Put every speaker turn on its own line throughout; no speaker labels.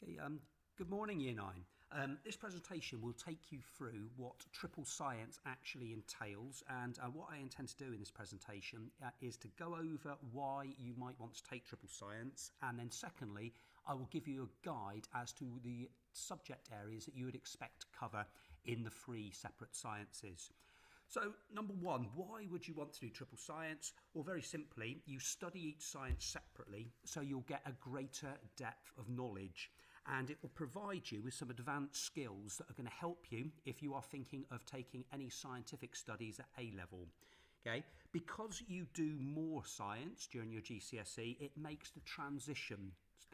Okay, good morning, Year 9. This presentation will take you through what triple science actually entails, and what I intend to do in this presentation is to go over why you might want to take triple science, and then secondly, I will give you a guide as to the subject areas that you would expect to cover in the three separate sciences. So, number one, why would you want to do triple science? Well, very simply, you study each science separately, so you'll get a greater depth of knowledge, and it will provide you with some advanced skills that are going to help you if you are thinking of taking any scientific studies at A level. Okay, because you do more science during your GCSE, it makes the transition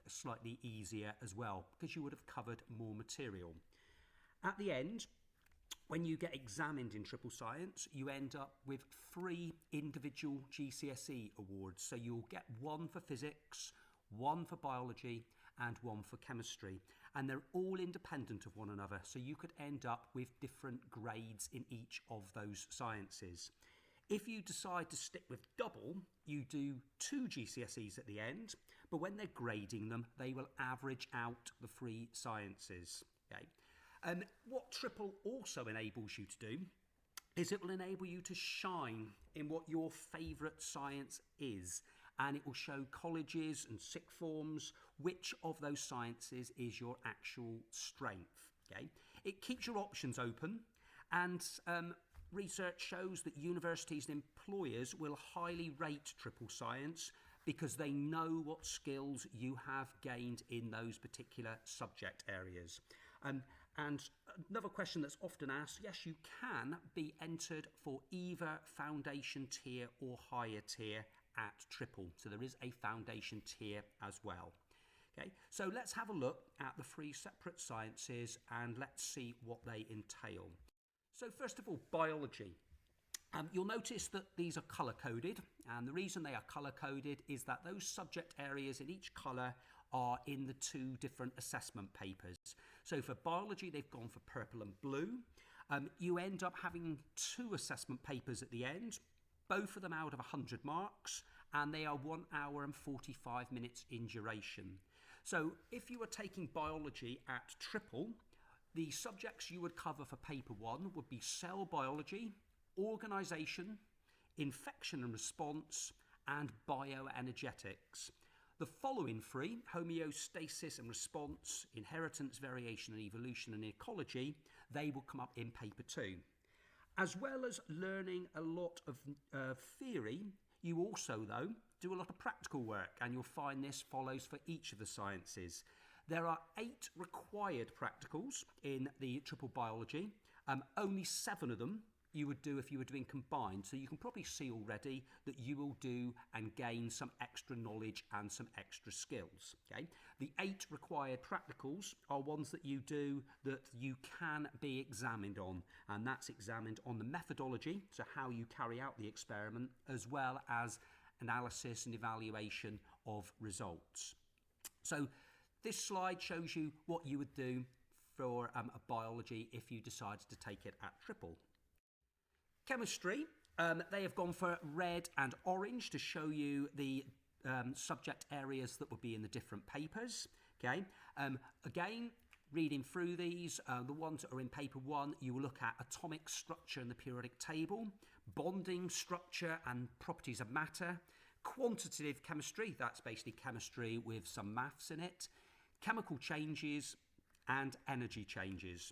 slightly easier as well, because you would have covered more material. At the end, when you get examined in triple science, you end up with 3 individual GCSE awards. So you'll get 1 for physics, 1 for biology, and 1 for chemistry. And they're all independent of one another. So you could end up with different grades in each of those sciences. If you decide to stick with double, you do 2 GCSEs at the end, but when they're grading them, they will average out the 3 sciences. Okay. And what triple also enables you to do is it will enable you to shine in what your favourite science is, and it will show colleges and sixth forms which of those sciences is your actual strength. Okay, it keeps your options open, and research shows that universities and employers will highly rate triple science because they know what skills you have gained in those particular subject areas. And another question that's often asked, yes, you can be entered for either foundation tier or higher tier at triple. So there is a foundation tier as well. Okay, so let's have a look at the 3 separate sciences and let's see what they entail. So first of all, biology. You'll notice that these are colour-coded, and the reason they are colour-coded is that those subject areas in each colour are in the 2 different assessment papers. So for biology, they've gone for purple and blue. You end up having 2 assessment papers at the end, both of them out of 100 marks, and they are 1 hour and 45 minutes in duration. So if you were taking biology at triple, the subjects you would cover for paper 1 would be cell biology, organisation, infection and response, and bioenergetics. The following 3, homeostasis and response, inheritance, variation and evolution, and ecology, they will come up in paper 2. As well as learning a lot of theory, you also, though, do a lot of practical work, and you'll find this follows for each of the sciences. There are 8 required practicals in the triple biology. Only 7 of them you would do if you were doing combined. So you can probably see already that you will do and gain some extra knowledge and some extra skills. Okay? The 8 required practicals are ones that you do that you can be examined on, and that's examined on the methodology, so how you carry out the experiment, as well as analysis and evaluation of results. So this slide shows you what you would do for a biology if you decided to take it at triple. Chemistry, they have gone for red and orange to show you the subject areas that would be in the different papers. Okay. Again, reading through these, the ones that are in paper 1, you will look at atomic structure in the periodic table, bonding structure and properties of matter, quantitative chemistry, that's basically chemistry with some maths in it, chemical changes, and energy changes.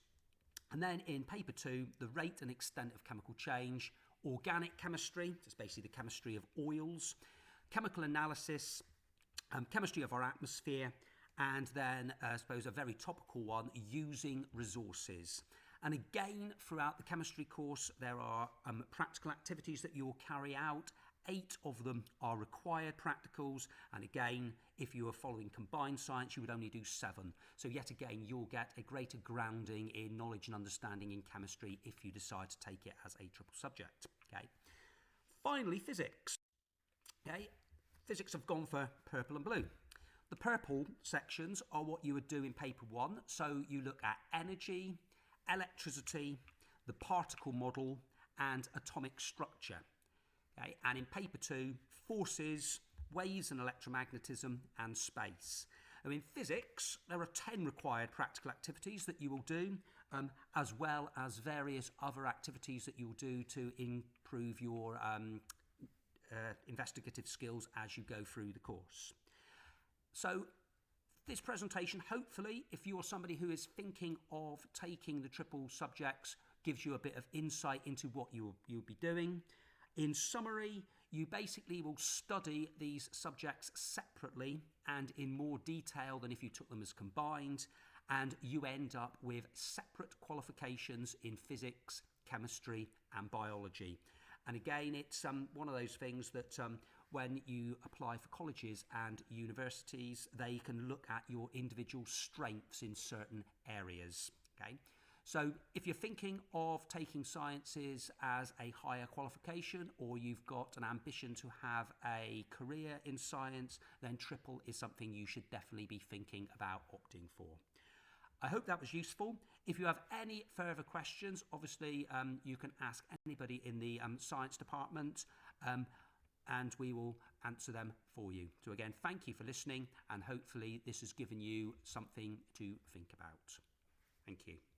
And then in paper 2, the rate and extent of chemical change, organic chemistry, that's basically the chemistry of oils, chemical analysis, chemistry of our atmosphere, and then I suppose a very topical one, using resources. And again, throughout the chemistry course, there are practical activities that you will carry out. 8 of them are required practicals, and again, if you are following combined science, you would only do 7. So yet again, you'll get a greater grounding in knowledge and understanding in chemistry if you decide to take it as a triple subject. Okay. Finally, physics. Okay. Physics have gone for purple and blue. The purple sections are what you would do in paper 1. So you look at energy, electricity, the particle model, and atomic structure. Okay, and in paper 2, forces, waves and electromagnetism, and space. Now, in physics, there are 10 required practical activities that you will do, as well as various other activities that you'll do to improve your investigative skills as you go through the course. So this presentation, hopefully, if you're somebody who is thinking of taking the triple subjects, gives you a bit of insight into what you'll be doing. In summary, you basically will study these subjects separately and in more detail than if you took them as combined, and you end up with separate qualifications in physics, chemistry and biology. And again, it's one of those things that when you apply for colleges and universities, they can look at your individual strengths in certain areas. Okay, so if you're thinking of taking sciences as a higher qualification, or you've got an ambition to have a career in science, then triple is something you should definitely be thinking about opting for. I hope that was useful. If you have any further questions, obviously you can ask anybody in the science department, and we will answer them for you. So again, thank you for listening, and hopefully this has given you something to think about. Thank you.